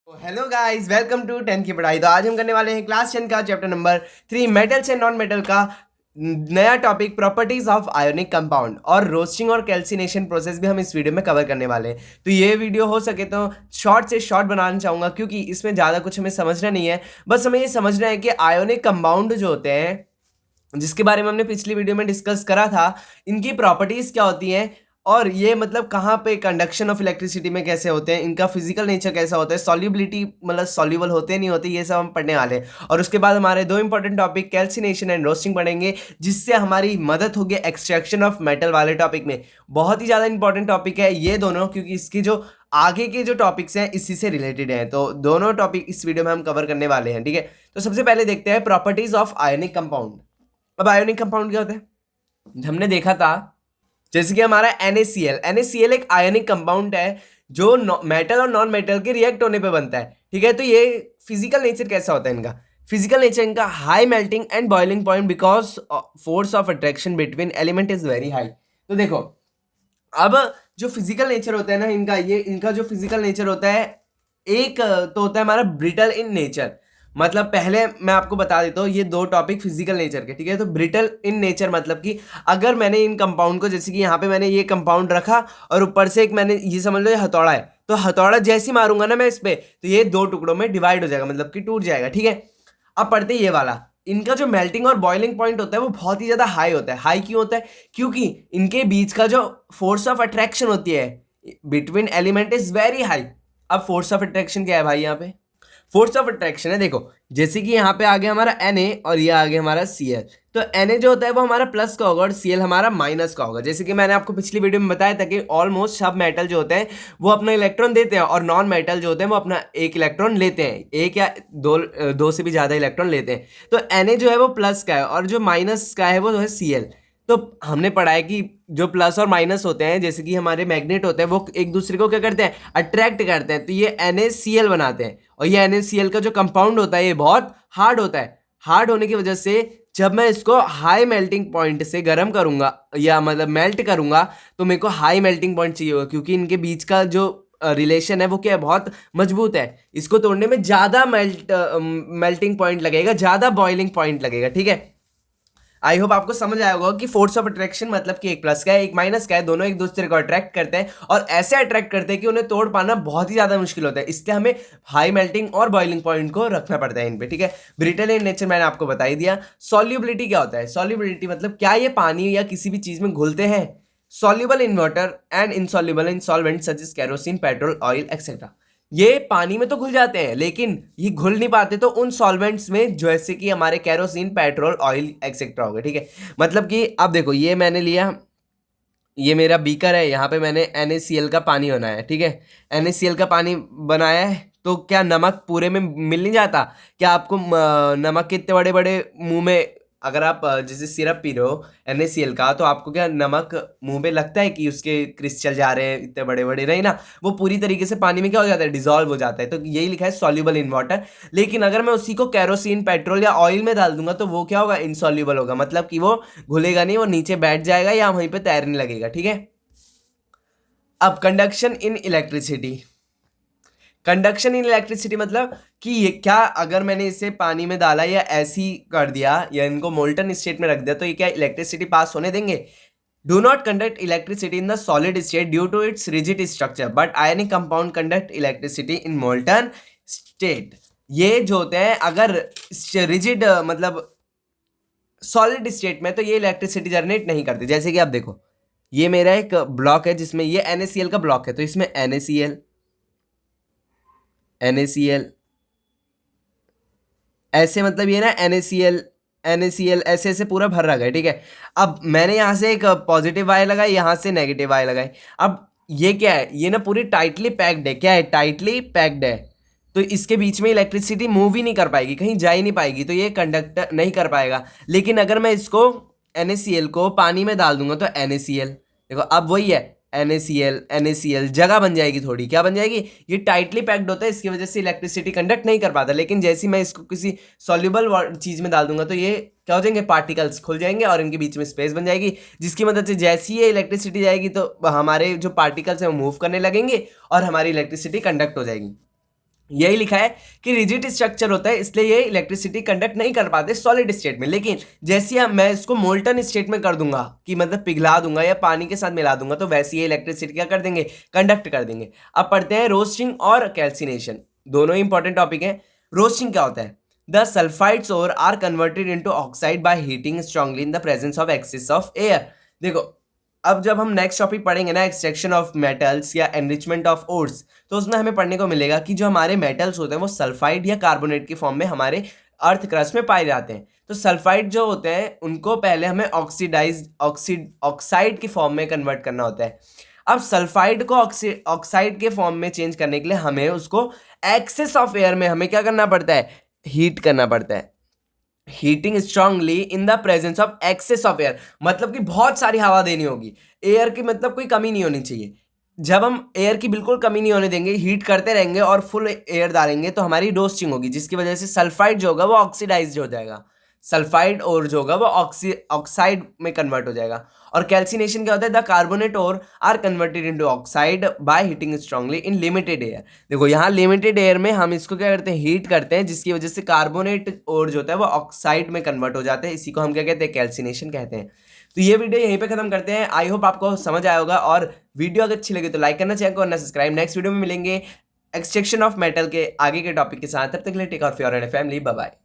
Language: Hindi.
हेलो गाइस, वेलकम टू 10 की पढ़ाई। तो आज हम करने वाले हैं क्लास 10 का चैप्टर नंबर 3 मेटल से नॉन मेटल का नया topic properties of ionic compound और रोस्टिंग और कैल्सिनेशन प्रोसेस भी हम इस वीडियो में कवर करने वाले हैं। तो ये वीडियो हो सके तो शॉर्ट से शॉर्ट बनाना चाहूँगा क्योंकि इसमें ज़्यादा कुछ हमें समझना नहीं है। बस हमें ये समझना है कि आयोनिक कंपाउंड जो होते हैं, जिसके बारे में हमने पिछली वीडियो में डिस्कस करा था, इनकी प्रॉपर्टीज क्या होती हैं और ये मतलब कहाँ पे कंडक्शन ऑफ इलेक्ट्रिसिटी में कैसे होते हैं, इनका फिजिकल नेचर कैसा होता है, सॉल्युबिलिटी मतलब सॉल्युबल होते नहीं होते, ये सब हम पढ़ने वाले हैं। और उसके बाद हमारे दो important topic calcination and roasting पढ़ेंगे, जिससे हमारी मदद होगी एक्सट्रैक्शन ऑफ मेटल वाले टॉपिक में। बहुत ही ज़्यादा इंपॉर्टेंट टॉपिक है ये दोनों, क्योंकि इसकी जो आगे के जो टॉपिक्स हैं इसी से रिलेटेड हैं। तो दोनों टॉपिक इस वीडियो में हम कवर करने वाले हैं, ठीक है। तो सबसे पहले देखते हैं प्रॉपर्टीज ऑफ आयोनिक कंपाउंड। अब आयोनिक कंपाउंड क्या होता है, हमने देखा था जैसे कि हमारा NaCl। NaCl एक आयोनिक कंपाउंड है जो मेटल और नॉन मेटल के रिएक्ट होने पे बनता है, ठीक है। तो ये फिजिकल नेचर कैसा होता है इनका? फिजिकल नेचर इनका high melting and boiling point because force of attraction between element is very high. तो देखो, अब जो फिजिकल नेचर होता है ना इनका, ये इनका जो फिजिकल नेचर होता है, एक तो होता है हमारा ब्रिटल इन नेचर। मतलब पहले मैं आपको बता देता हूँ ये दो टॉपिक फिजिकल नेचर के, ठीक है। तो ब्रिटल इन नेचर मतलब कि अगर मैंने इन कंपाउंड को, जैसे कि यहाँ पे मैंने ये कंपाउंड रखा और ऊपर से एक मैंने ये समझ लो ये हथौड़ा है, तो हथौड़ा जैसे ही मारूंगा ना मैं इस पे, तो ये दो टुकड़ों में डिवाइड हो जाएगा, मतलब कि टूट जाएगा, ठीक है। अब पढ़ते ये वाला, इनका जो मेल्टिंग और बॉइलिंग पॉइंट होता है वो बहुत ही ज्यादा हाई होता है। हाई क्यों होता है? क्योंकि इनके बीच का जो फोर्स ऑफ अट्रैक्शन होती है between element is very high. अब फोर्स ऑफ अट्रैक्शन क्या है भाई? यहाँ पे फोर्स ऑफ अट्रैक्शन है, देखो जैसे कि यहाँ पे आ गया हमारा Na और ये आ गया हमारा Cl। तो Na जो होता है वो हमारा प्लस का होगा और Cl हमारा माइनस का होगा। जैसे कि मैंने आपको पिछली वीडियो में बताया था कि ऑलमोस्ट सब मेटल जो होते हैं वो अपना इलेक्ट्रॉन देते हैं और नॉन मेटल जो होते हैं वो अपना एक इलेक्ट्रॉन लेते हैं, एक या दो से भी ज़्यादा इलेक्ट्रॉन लेते हैं। तो Na जो है वो प्लस का है और जो माइनस का है वो है Cl। तो हमने पढ़ा है कि जो प्लस और माइनस होते हैं, जैसे कि हमारे मैग्नेट होते हैं, वो एक दूसरे को क्या करते हैं? अट्रैक्ट करते हैं। तो ये NaCl बनाते हैं और ये NaCl का जो कंपाउंड होता है ये बहुत हार्ड होता है। हार्ड होने की वजह से जब मैं इसको हाई मेल्टिंग पॉइंट से गर्म करूंगा या मतलब मेल्ट करूंगा, तो मेरे को हाई मेल्टिंग पॉइंट चाहिए होगा, क्योंकि इनके बीच का जो रिलेशन है वो क्या है? बहुत मजबूत है। इसको तोड़ने में ज़्यादा मेल्टिंग पॉइंट लगेगा, ज़्यादा बॉइलिंग पॉइंट लगेगा, ठीक है। आई होप आपको समझ आया होगा कि फोर्स ऑफ अट्रैक्शन मतलब कि एक प्लस का है एक माइनस का है, दोनों एक दूसरे को अट्रैक्ट करते हैं और ऐसे अट्रैक्ट करते हैं कि उन्हें तोड़ पाना बहुत ही ज्यादा मुश्किल होता है। इसलिए हमें हाई मेल्टिंग और बॉइलिंग पॉइंट को रखना पड़ता है इन पे, ठीक है। ब्रिटल इन नेचर मैंने आपको बता ही दिया। सॉल्युबिलिटी क्या होता है? सॉल्युबिलिटी मतलब क्या ये पानी या किसी भी चीज में घुलते हैं? Soluble in water and insoluble in solvent such as kerosene, petrol, oil etcetera. ये पानी में तो घुल जाते हैं लेकिन ये घुल नहीं पाते तो उन सॉल्वेंट्स में, जैसे कि हमारे कैरोसिन, पेट्रोल, ऑयल एक्सेट्रा हो गए, ठीक है। मतलब कि अब देखो, ये मैंने लिया, ये मेरा बीकर है, यहाँ पे मैंने NaCl का पानी बनाया है, ठीक है। NaCl का पानी बनाया है तो क्या नमक पूरे में मिल नहीं जाता? क्या आपको नमक के इतने बड़े बड़े मुंह में, अगर आप जैसे सिरप पी रहे हो NaCl का, तो आपको क्या नमक मुंह पे लगता है कि उसके क्रिस्टल जा रहे हैं इतने बड़े बड़े? नहीं ना, वो पूरी तरीके से पानी में क्या हो जाता है? डिजॉल्व हो जाता है। तो यही लिखा है सॉल्युबल इन वाटर। लेकिन अगर मैं उसी को कैरोसिन, पेट्रोल या ऑयल में डाल दूंगा तो वो क्या होगा? इनसॉल्युबल होगा, मतलब कि वो घुलेगा नहीं, वो नीचे बैठ जाएगा या वहीं पे तैरने लगेगा, ठीक है। अब conduction in electricity. Conduction in electricity मतलब कि ये क्या, अगर मैंने इसे पानी में डाला या ऐसे ही कर दिया या इनको मोल्टन स्टेट में रख दिया, तो ये क्या इलेक्ट्रिसिटी पास होने देंगे? Do not conduct electricity in the solid state due to its rigid structure, but ionic compound conduct electricity in molten state. ये जो होते हैं अगर रिजिड मतलब सॉलिड स्टेट में, तो ये इलेक्ट्रिसिटी जनरेट नहीं करते। जैसे कि आप देखो, ये मेरा एक ब्लॉक है जिसमें ये NaCl का ब्लॉक है, तो इसमें NaCl NaCl ऐसे, मतलब ये ना NaCl ऐसे ऐसे पूरा भर रखा है, ठीक है। अब मैंने यहाँ से एक पॉजिटिव वायर लगाई, यहाँ से नेगेटिव वायर लगाई। अब ये क्या है? ये ना पूरी टाइटली पैक्ड है। क्या है? टाइटली पैक्ड है। तो इसके बीच में इलेक्ट्रिसिटी मूव ही नहीं कर पाएगी, कहीं जा ही नहीं पाएगी, तो ये कंडक्टर नहीं कर पाएगा। लेकिन अगर मैं इसको NaCl को पानी में डाल दूंगा तो NaCl, देखो अब वही है, NaCl जगह बन जाएगी थोड़ी। क्या बन जाएगी? ये टाइटली पैक्ड होता है, इसकी वजह से इलेक्ट्रिसिटी कंडक्ट नहीं कर पाता। लेकिन जैसे ही मैं इसको किसी सॉल्युबल चीज में डाल दूंगा तो ये क्या हो जाएंगे? पार्टिकल्स खुल जाएंगे और इनके बीच में स्पेस बन जाएगी, जिसकी मदद से जैसी ये इलेक्ट्रिसिटी जाएगी तो हमारे जो पार्टिकल्स हैं वो मूव करने लगेंगे और हमारी इलेक्ट्रिसिटी कंडक्ट हो जाएगी। यही लिखा है कि रिजिड स्ट्रक्चर होता है, इसलिए ये इलेक्ट्रिसिटी कंडक्ट नहीं कर पाते सॉलिड स्टेट में। लेकिन जैसे ही मैं इसको मोल्टन स्टेट में कर दूंगा, कि मतलब पिघला दूंगा या पानी के साथ मिला दूंगा, तो वैसे ये इलेक्ट्रिसिटी क्या कर देंगे, कंडक्ट कर देंगे। अब पढ़ते हैं रोस्टिंग और कैल्सिनेशन, दोनों ही इंपॉर्टेंट टॉपिक है। रोस्टिंग क्या होता है? The sulphides ore are converted into oxide by heating strongly in the presence of excess of air. देखो, अब जब हम नेक्स्ट टॉपिक पढ़ेंगे ना, एक्सट्रैक्शन ऑफ मेटल्स या एनरिचमेंट ऑफ ओर्स, तो उसमें हमें पढ़ने को मिलेगा कि जो हमारे मेटल्स होते हैं वो सल्फाइड या कार्बोनेट की फॉर्म में हमारे अर्थ क्रस्ट में पाए जाते हैं। तो सल्फाइड जो होते हैं उनको पहले हमें ऑक्साइड की फॉर्म में कन्वर्ट करना होता है। अब सल्फाइड को ऑक्साइड के फॉर्म में चेंज करने के लिए हमें उसको एक्सेस ऑफ एयर में हमें क्या करना पड़ता है, हीट करना पड़ता है। Heating strongly in the presence of excess of air, मतलब कि बहुत सारी हवा देनी होगी, एयर की मतलब कोई कमी नहीं होनी चाहिए। जब हम एयर की बिल्कुल कमी नहीं होने देंगे, हीट करते रहेंगे और फुल एयर डालेंगे, तो हमारी रोस्टिंग होगी, जिसकी वजह से सल्फाइड जो होगा वो ऑक्सीडाइज हो जाएगा, सल्फाइड और जो होगा वो ऑक्साइड में कन्वर्ट हो जाएगा। और कैल्सिनेशन क्या होता है? The carbonate ore are converted into oxide by heating strongly in limited air. देखो यहाँ लिमिटेड एयर में हम इसको क्या करते हैं, हीट करते हैं, जिसकी वजह से कार्बोनेट और जो होता है वो ऑक्साइड में कन्वर्ट हो जाते हैं। इसी को हम क्या कहते हैं, कैल्सिनेशन कहते हैं। तो ये वीडियो यहीं पे खत्म करते हैं। आई होप आपको समझ आया होगा, और वीडियो अगर अच्छी लगी तो लाइक करना, चैनल को करना सब्सक्राइब। नेक्स्ट वीडियो में मिलेंगे एक्सट्रैक्शन ऑफ मेटल के आगे के टॉपिक के साथ। तब तक के लिए take care of your and family. Bye bye.